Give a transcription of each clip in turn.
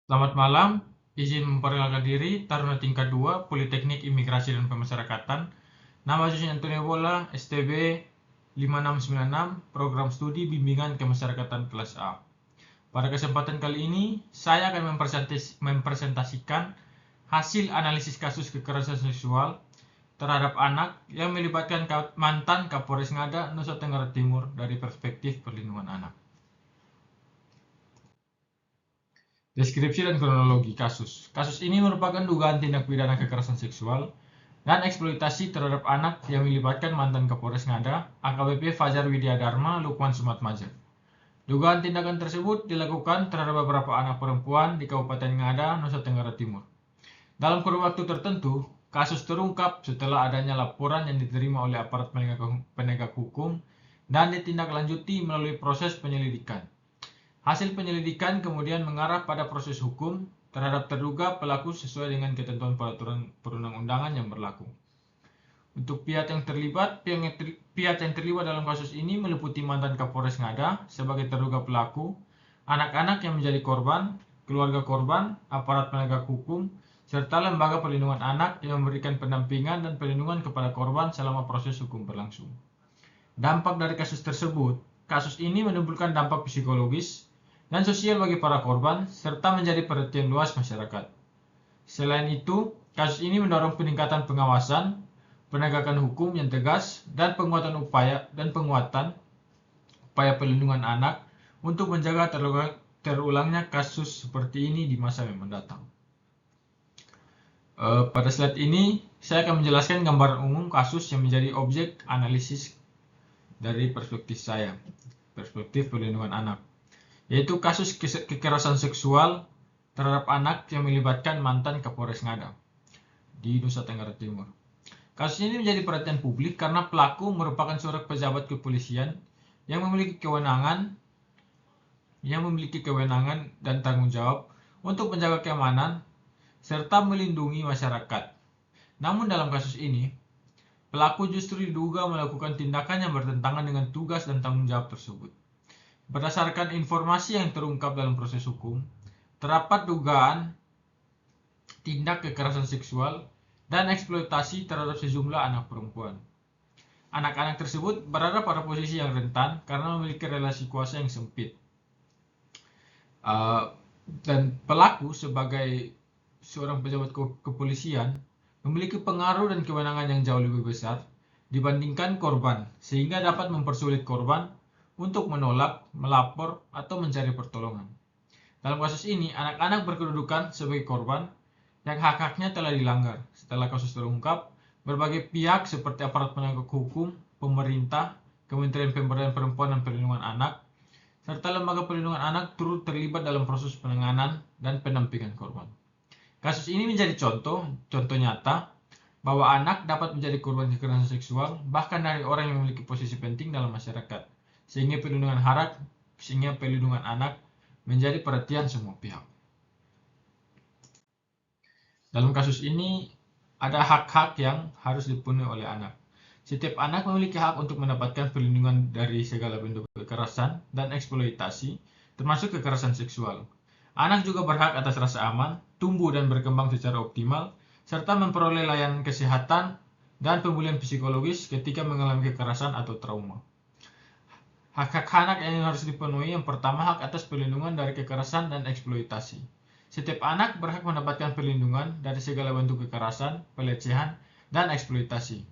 Selamat malam, izin memperkenalkan diri, Taruna tingkat 2, Politeknik Imigrasi dan Pemasyarakatan. Nama saya Antonio Bola, STB 5696, Program Studi Bimbingan Kemasyarakatan kelas A. Pada kesempatan kali ini, saya akan mempresentasikan hasil analisis kasus kekerasan seksual terhadap anak yang melibatkan mantan Kapolres Ngada, Nusa Tenggara Timur dari perspektif perlindungan anak. Deskripsi dan kronologi kasus. Kasus ini merupakan dugaan tindak pidana kekerasan seksual dan eksploitasi terhadap anak yang melibatkan mantan Kapolres Ngada, AKBP Fajar Widyadharma Lukman Sumatmaja. Dugaan tindakan tersebut dilakukan terhadap beberapa anak perempuan di Kabupaten Ngada, Nusa Tenggara Timur. Dalam kurun waktu tertentu, kasus terungkap setelah adanya laporan yang diterima oleh aparat penegak hukum dan ditindaklanjuti melalui proses penyelidikan. Hasil penyelidikan kemudian mengarah pada proses hukum terhadap terduga pelaku sesuai dengan ketentuan peraturan perundang-undangan yang berlaku. Untuk pihak yang terlibat dalam kasus ini meliputi mantan Kapolres Ngada sebagai terduga pelaku, anak-anak yang menjadi korban, keluarga korban, aparat penegak hukum, serta lembaga perlindungan anak yang memberikan pendampingan dan perlindungan kepada korban selama proses hukum berlangsung. Dampak dari kasus tersebut, kasus ini menimbulkan dampak psikologis dan sosial bagi para korban, serta menjadi perhatian luas masyarakat. Selain itu, kasus ini mendorong peningkatan pengawasan, penegakan hukum yang tegas, dan penguatan upaya perlindungan anak untuk menjaga terulangnya kasus seperti ini di masa yang mendatang. Pada slide ini, saya akan menjelaskan gambaran umum kasus yang menjadi objek analisis dari perspektif saya, perspektif perlindungan anak, yaitu kasus kekerasan seksual terhadap anak yang melibatkan mantan Kapolres Ngada di Nusa Tenggara Timur. Kasus ini menjadi perhatian publik karena pelaku merupakan seorang pejabat kepolisian yang memiliki kewenangan dan tanggung jawab untuk menjaga keamanan serta melindungi masyarakat. Namun dalam kasus ini, pelaku justru diduga melakukan tindakan yang bertentangan dengan tugas dan tanggung jawab tersebut. Berdasarkan informasi yang terungkap dalam proses hukum, terdapat dugaan tindak kekerasan seksual dan eksploitasi terhadap sejumlah anak perempuan. Anak-anak tersebut berada pada posisi yang rentan karena memiliki relasi kuasa yang sempit. Dan pelaku sebagai seorang pejabat kepolisian memiliki pengaruh dan kewenangan yang jauh lebih besar dibandingkan korban, sehingga dapat mempersulit korban untuk menolak, melapor, atau mencari pertolongan. Dalam kasus ini, anak-anak berkedudukan sebagai korban yang hak-haknya telah dilanggar. Setelah kasus terungkap, berbagai pihak seperti aparat penegak hukum, pemerintah, Kementerian Pemberdayaan Perempuan dan Perlindungan Anak, serta lembaga perlindungan anak turut terlibat dalam proses penanganan dan pendampingan korban. Kasus ini menjadi contoh nyata bahwa anak dapat menjadi korban kekerasan seksual bahkan dari orang yang memiliki posisi penting dalam masyarakat, sehingga perlindungan anak menjadi perhatian semua pihak. Dalam kasus ini ada hak-hak yang harus dipenuhi oleh anak. Setiap anak memiliki hak untuk mendapatkan perlindungan dari segala bentuk kekerasan dan eksploitasi, termasuk kekerasan seksual. Anak juga berhak atas rasa aman, tumbuh dan berkembang secara optimal, serta memperoleh layanan kesehatan dan pemulihan psikologis ketika mengalami kekerasan atau trauma. Hak-hak anak yang harus dipenuhi yang pertama, hak atas perlindungan dari kekerasan dan eksploitasi. Setiap anak berhak mendapatkan perlindungan dari segala bentuk kekerasan, pelecehan, dan eksploitasi.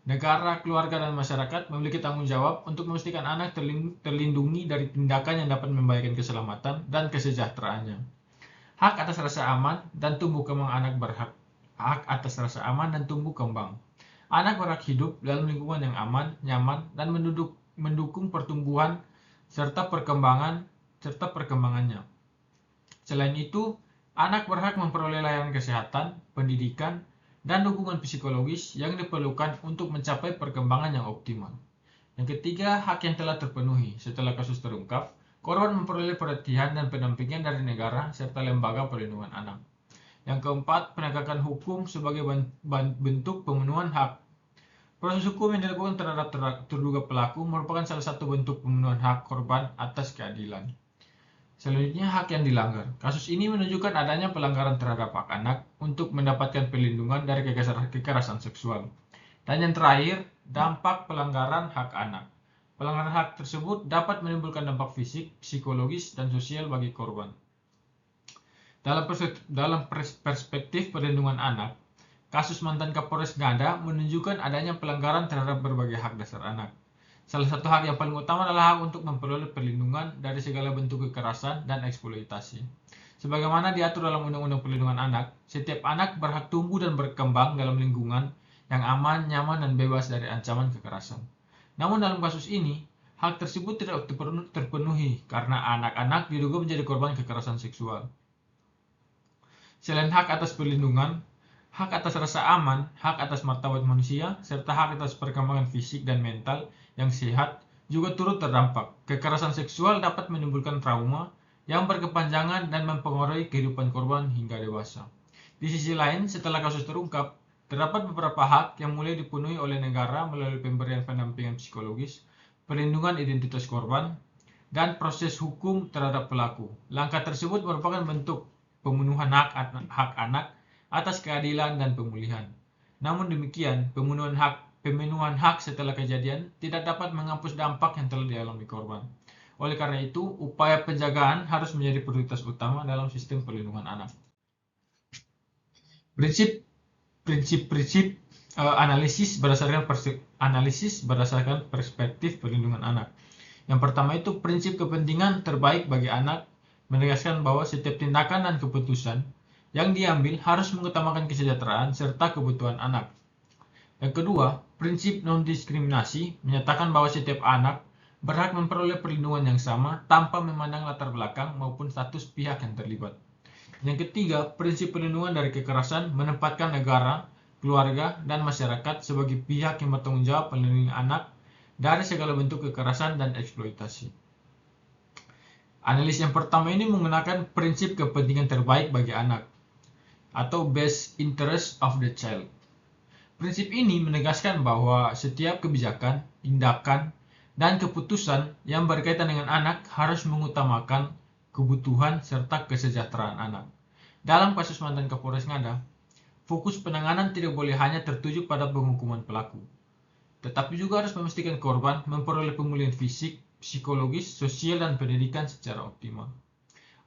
Negara, keluarga, dan masyarakat memiliki tanggung jawab untuk memastikan anak terlindungi dari tindakan yang dapat membahayakan keselamatan dan kesejahteraannya. Hak atas rasa aman dan tumbuh kembang anak berhak. Hak atas rasa aman dan tumbuh kembang. Anak berhak hidup dalam lingkungan yang aman, nyaman, dan mendukung pertumbuhan serta perkembangannya. Selain itu, anak berhak memperoleh layanan kesehatan, pendidikan, dan dukungan psikologis yang diperlukan untuk mencapai perkembangan yang optimal. Yang ketiga, hak yang telah terpenuhi. Setelah kasus terungkap, korban memperoleh perhatian dan pendampingan dari negara serta lembaga perlindungan anak. Yang keempat, penegakan hukum sebagai bentuk pemenuhan hak. Proses hukum yang dilakukan terhadap terduga pelaku merupakan salah satu bentuk pemenuhan hak korban atas keadilan. Selanjutnya, hak yang dilanggar. Kasus ini menunjukkan adanya pelanggaran terhadap hak anak untuk mendapatkan perlindungan dari kekerasan seksual. Dan yang terakhir, dampak pelanggaran hak anak. Pelanggaran hak tersebut dapat menimbulkan dampak fisik, psikologis, dan sosial bagi korban. Dalam perspektif perlindungan anak, kasus mantan Kapolres Ngada menunjukkan adanya pelanggaran terhadap berbagai hak dasar anak. Salah satu hak yang paling utama adalah hak untuk memperoleh perlindungan dari segala bentuk kekerasan dan eksploitasi. Sebagaimana diatur dalam Undang-Undang Perlindungan Anak, setiap anak berhak tumbuh dan berkembang dalam lingkungan yang aman, nyaman, dan bebas dari ancaman kekerasan. Namun dalam kasus ini, hak tersebut tidak terpenuhi karena anak-anak diduga menjadi korban kekerasan seksual. Selain hak atas perlindungan, hak atas rasa aman, hak atas martabat manusia, serta hak atas perkembangan fisik dan mental yang sehat juga turut terdampak. Kekerasan seksual dapat menimbulkan trauma yang berkepanjangan dan mempengaruhi kehidupan korban hingga dewasa. Di sisi lain, setelah kasus terungkap, terdapat beberapa hak yang mulai dipenuhi oleh negara melalui pemberian pendampingan psikologis, perlindungan identitas korban, dan proses hukum terhadap pelaku. Langkah tersebut merupakan bentuk pemenuhan hak anak atas keadilan dan pemulihan. Namun demikian, pemenuhan hak setelah kejadian tidak dapat menghapus dampak yang telah dialami korban. Oleh karena itu, upaya penjagaan harus menjadi prioritas utama dalam sistem perlindungan anak. Prinsip-prinsip analisis berdasarkan perspektif perlindungan anak. Yang pertama itu prinsip kepentingan terbaik bagi anak, menegaskan bahwa setiap tindakan dan keputusan yang diambil harus mengutamakan kesejahteraan serta kebutuhan anak. Yang kedua, prinsip non-diskriminasi menyatakan bahwa setiap anak berhak memperoleh perlindungan yang sama tanpa memandang latar belakang maupun status pihak yang terlibat. Yang ketiga, prinsip perlindungan dari kekerasan menempatkan negara, keluarga, dan masyarakat sebagai pihak yang bertanggung jawab melindungi anak dari segala bentuk kekerasan dan eksploitasi. Analis yang pertama ini menggunakan prinsip kepentingan terbaik bagi anak atau best interest of the child. Prinsip ini menegaskan bahwa setiap kebijakan, tindakan, dan keputusan yang berkaitan dengan anak harus mengutamakan kebutuhan serta kesejahteraan anak. Dalam kasus mantan Kapolres Ngada, fokus penanganan tidak boleh hanya tertuju pada penghukuman pelaku, tetapi juga harus memastikan korban memperoleh pemulihan fisik, psikologis, sosial, dan pendidikan secara optimal.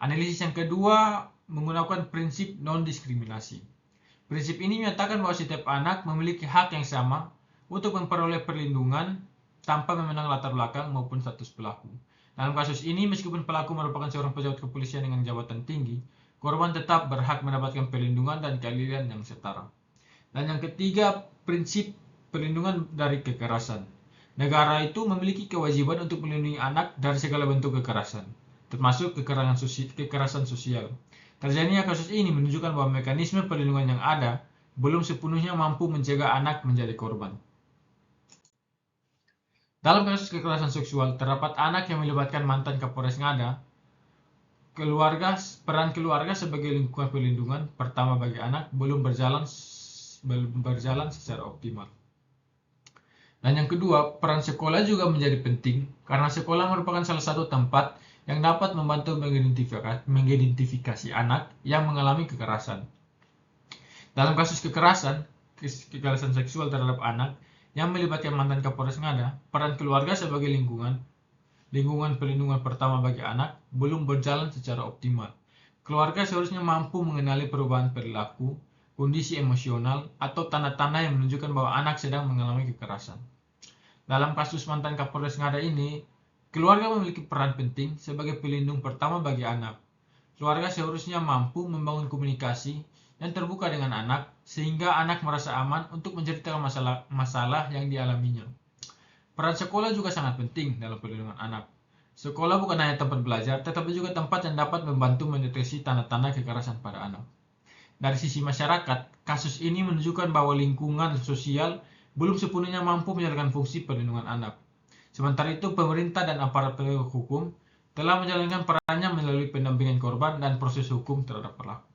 Analisis yang kedua menggunakan prinsip non-diskriminasi. Prinsip ini menyatakan bahwa setiap anak memiliki hak yang sama untuk memperoleh perlindungan tanpa memandang latar belakang maupun status pelaku. Dalam kasus ini, meskipun pelaku merupakan seorang pejabat kepolisian dengan jabatan tinggi, korban tetap berhak mendapatkan perlindungan dan keadilan yang setara. Dan yang ketiga, prinsip perlindungan dari kekerasan. Negara itu memiliki kewajiban untuk melindungi anak dari segala bentuk kekerasan, termasuk kekerasan sosial. Terjadinya kasus ini menunjukkan bahwa mekanisme perlindungan yang ada belum sepenuhnya mampu mencegah anak menjadi korban. Dalam kasus kekerasan seksual, terdapat anak yang melibatkan mantan Kapolres Ngada. Peran keluarga sebagai lingkungan perlindungan pertama bagi anak belum berjalan secara optimal. Dan yang kedua, peran sekolah juga menjadi penting karena sekolah merupakan salah satu tempat yang dapat membantu mengidentifikasi anak yang mengalami kekerasan. Dalam kasus kekerasan seksual terhadap anak yang melibatkan mantan Kapolres Ngada, peran keluarga sebagai lingkungan perlindungan pertama bagi anak belum berjalan secara optimal. Keluarga seharusnya mampu mengenali perubahan perilaku, kondisi emosional, atau tanda-tanda yang menunjukkan bahwa anak sedang mengalami kekerasan. Dalam kasus mantan Kapolres Ngada ini, keluarga memiliki peran penting sebagai pelindung pertama bagi anak. Keluarga seharusnya mampu membangun komunikasi yang terbuka dengan anak, sehingga anak merasa aman untuk menceritakan masalah yang dialaminya. Peran sekolah juga sangat penting dalam perlindungan anak. Sekolah bukan hanya tempat belajar, tetapi juga tempat yang dapat membantu mendeteksi tanda-tanda kekerasan pada anak. Dari sisi masyarakat, kasus ini menunjukkan bahwa lingkungan sosial belum sepenuhnya mampu menjalankan fungsi perlindungan anak. Sementara itu, pemerintah dan aparat penegak hukum telah menjalankan perannya melalui pendampingan korban dan proses hukum terhadap pelaku.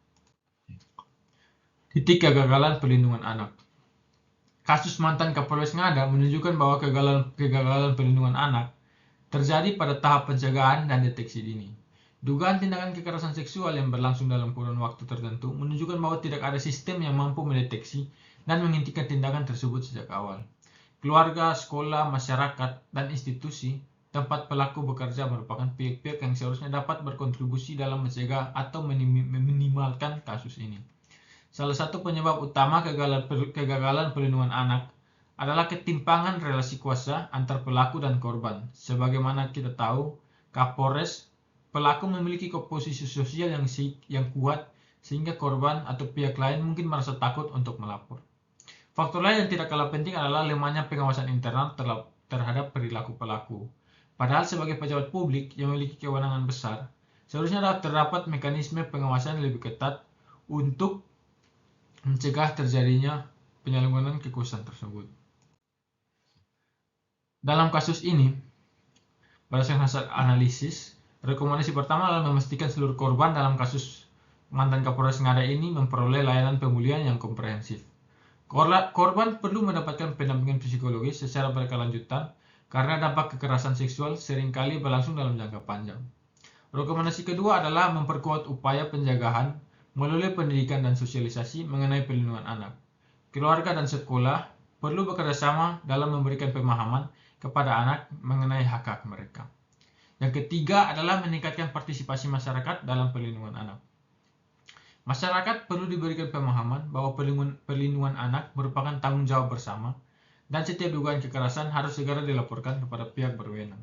Titik kegagalan perlindungan anak. Kasus mantan Kapolres Ngada menunjukkan bahwa kegagalan perlindungan anak terjadi pada tahap pencegahan dan deteksi dini. Dugaan tindakan kekerasan seksual yang berlangsung dalam kurun waktu tertentu menunjukkan bahwa tidak ada sistem yang mampu mendeteksi dan menghentikan tindakan tersebut sejak awal. Keluarga, sekolah, masyarakat, dan institusi tempat pelaku bekerja merupakan pihak-pihak yang seharusnya dapat berkontribusi dalam mencegah atau meminimalkan kasus ini. Salah satu penyebab utama kegagalan perlindungan anak adalah ketimpangan relasi kuasa antar pelaku dan korban. Sebagaimana kita tahu, Kapolres, pelaku memiliki posisi sosial yang kuat sehingga korban atau pihak lain mungkin merasa takut untuk melapor. Faktor lain yang tidak kalah penting adalah lemahnya pengawasan internal terhadap perilaku pelaku. Padahal sebagai pejabat publik yang memiliki kewenangan besar, seharusnya terdapat mekanisme pengawasan yang lebih ketat untuk mencegah terjadinya penyalahgunaan kekuasaan tersebut. Dalam kasus ini, berdasarkan hasil analisis, rekomendasi pertama adalah memastikan seluruh korban dalam kasus mantan Kapolres Ngada ini memperoleh layanan pemulihan yang komprehensif. Korban perlu mendapatkan pendampingan psikologis secara berkelanjutan karena dampak kekerasan seksual seringkali berlangsung dalam jangka panjang. Rekomendasi kedua adalah memperkuat upaya pencegahan melalui pendidikan dan sosialisasi mengenai perlindungan anak. Keluarga dan sekolah perlu bekerjasama dalam memberikan pemahaman kepada anak mengenai hak-hak mereka. Yang ketiga adalah meningkatkan partisipasi masyarakat dalam perlindungan anak. Masyarakat perlu diberikan pemahaman bahwa perlindungan anak merupakan tanggung jawab bersama dan setiap dugaan kekerasan harus segera dilaporkan kepada pihak berwenang.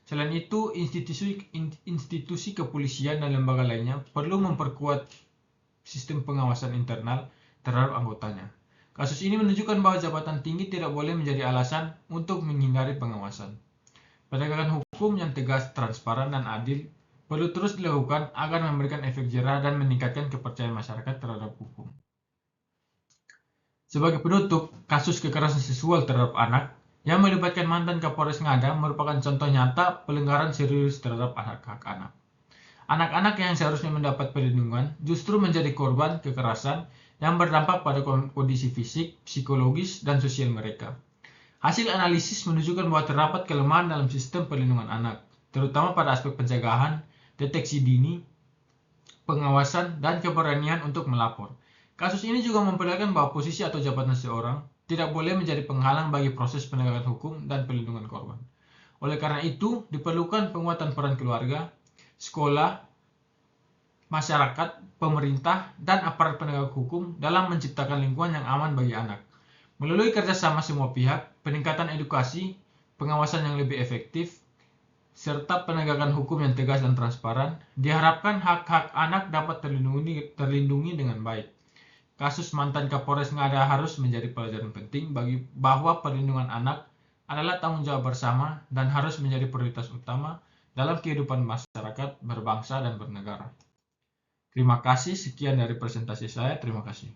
Selain itu, institusi kepolisian dan lembaga lainnya perlu memperkuat sistem pengawasan internal terhadap anggotanya. Kasus ini menunjukkan bahwa jabatan tinggi tidak boleh menjadi alasan untuk menghindari pengawasan. Penegakan hukum yang tegas, transparan, dan adil perlu terus dilakukan agar memberikan efek jerah dan meningkatkan kepercayaan masyarakat terhadap hukum. Sebagai penutup, kasus kekerasan seksual terhadap anak yang melibatkan mantan Kapolres Ngada merupakan contoh nyata pelanggaran serius terhadap hak-hak anak. Anak-anak yang seharusnya mendapat perlindungan justru menjadi korban kekerasan yang berdampak pada kondisi fisik, psikologis, dan sosial mereka. Hasil analisis menunjukkan bahwa terdapat kelemahan dalam sistem perlindungan anak, terutama pada aspek pencegahan, deteksi dini, pengawasan, dan keberanian untuk melapor. Kasus ini juga memperlihatkan bahwa posisi atau jabatan seseorang tidak boleh menjadi penghalang bagi proses penegakan hukum dan perlindungan korban. Oleh karena itu, diperlukan penguatan peran keluarga, sekolah, masyarakat, pemerintah, dan aparat penegak hukum dalam menciptakan lingkungan yang aman bagi anak. Melalui kerjasama semua pihak, peningkatan edukasi, pengawasan yang lebih efektif, serta penegakan hukum yang tegas dan transparan, diharapkan hak-hak anak dapat terlindungi dengan baik. Kasus mantan Kapolres Ngada harus menjadi pelajaran penting bagi bahwa perlindungan anak adalah tanggung jawab bersama dan harus menjadi prioritas utama dalam kehidupan masyarakat, berbangsa, dan bernegara. Terima kasih, sekian dari presentasi saya. Terima kasih.